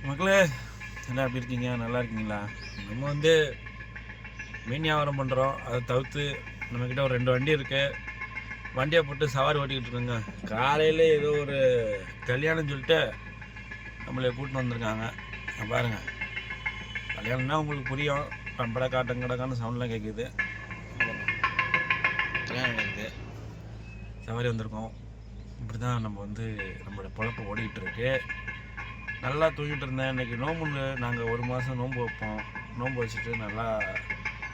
மக்களே எல்லாம் எப்படி இருக்கீங்க? நல்லா இருக்கீங்களா? நம்ம மீன் வியாபாரம் பண்ணுறோம். அதை தவிர்த்து நம்மக்கிட்ட ஒரு 2 வண்டி இருக்குது. வண்டியை போட்டு சவாரி ஓட்டிக்கிட்டு இருக்கோங்க. காலையில் ஏதோ ஒரு கல்யாணம் சொல்லிட்டு நம்மளை கூட்டின்னு வந்திருக்காங்க. பாருங்கள், கல்யாணம்னா உங்களுக்கு புரியும். பம்படை காட்டம் கடக்கான சவுண்ட்லாம் கேட்குது. கல்யாணம் இருக்குது, சவாரி வந்திருக்கோம். இப்படி தான் நம்ம நம்மளோட பொழப்பு ஓடிக்கிட்டு இருக்கு. நல்லா தூங்கிட்டு இருந்தேன். இன்றைக்கி நோம்பு, நாங்கள் 1 மாதம் நோன்பு வைப்போம். நோன்பு வச்சுட்டு நல்லா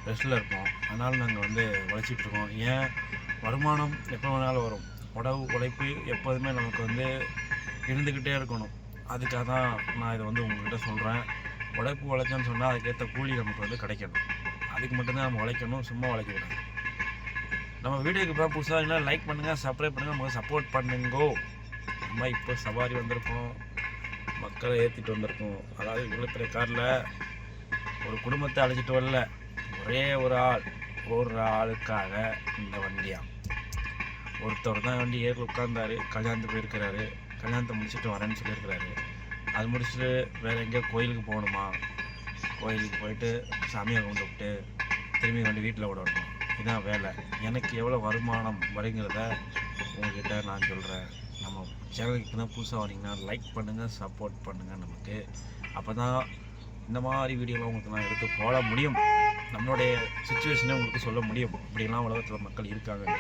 ரெஸ்ட்டில் இருப்போம். அதனால் நாங்கள் உழைச்சிட்ருக்கோம். ஏன், வருமானம் எப்போ வேணாலும் வரும். உழைப்பு எப்போதுமே நமக்கு இருந்துக்கிட்டே இருக்கணும். அதுக்காக தான் நான் இதை உங்கள்கிட்ட சொல்கிறேன். உழைச்சோன்னு சொன்னால் அதுக்கேற்ற கூலி நமக்கு கிடைக்கணும். அதுக்கு மட்டும்தான் நம்ம உழைக்கணும், சும்மா உழைக்கக்கூடாது. நம்ம வீடியோக்கு இப்போ புதுசாக லைக் பண்ணுங்கள், சப்ஸ்கிரைப் பண்ணுங்கள், நமக்கு சப்போர்ட் பண்ணுங்கோ. நம்ம இப்போ சவாரி வந்திருக்கோம், மக்களை ஏற்றிட்டு வந்திருக்கோம். அதாவது இவ்வளோ பெரிய காரில் ஒரு குடும்பத்தை அழைச்சிட்டு வரல, ஒரே ஒரு ஆளுக்காக இந்த வண்டியாக. ஒருத்தர் தான் வண்டி ஏறி உட்கார்ந்தாரு. கல்யாணத்துக்கு போயிருக்கிறாரு. கல்யாணத்தை முடிச்சுட்டு வரேன்னு சொல்லியிருக்கிறாரு. அது முடிச்சுட்டு வேறு எங்கேயோ கோயிலுக்கு போகணுமா, கோயிலுக்கு போயிட்டு சாமியை கும்பிட்டு திரும்பி வண்டி வீட்டில் விடணும். இதுதான் வேலை. எனக்கு எவ்வளோ வருமானம் வருங்கிறத உங்கள்கிட்ட நான் சொல்கிறேன். நம்ம சேனலுக்கு தான் புதுசாக வரீங்கன்னா லைக் பண்ணுங்கள், சப்போர்ட் பண்ணுங்கள் நமக்கு. அப்போ தான் இந்த மாதிரி வீடியோலாம் உங்களுக்கு நான் எடுத்து போட முடியும். நம்மளுடைய சுச்சுவேஷனை உங்களுக்கு சொல்ல முடியும். இப்படிலாம் உலகத்தில் மக்கள் இருக்காங்க.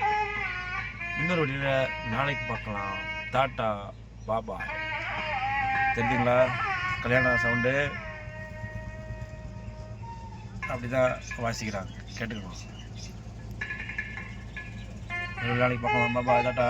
இன்னொரு வீடியோவில் நாளைக்கு பார்க்கலாம். டாட்டா, பாபா. தெரிஞ்சுங்களா? கல்யாண சவுண்டு அப்படி தான் வாசிக்கிறாங்க, கேட்டுக்கணும். நாளைக்கு பார்க்கலாம். பாபா, டாட்டா.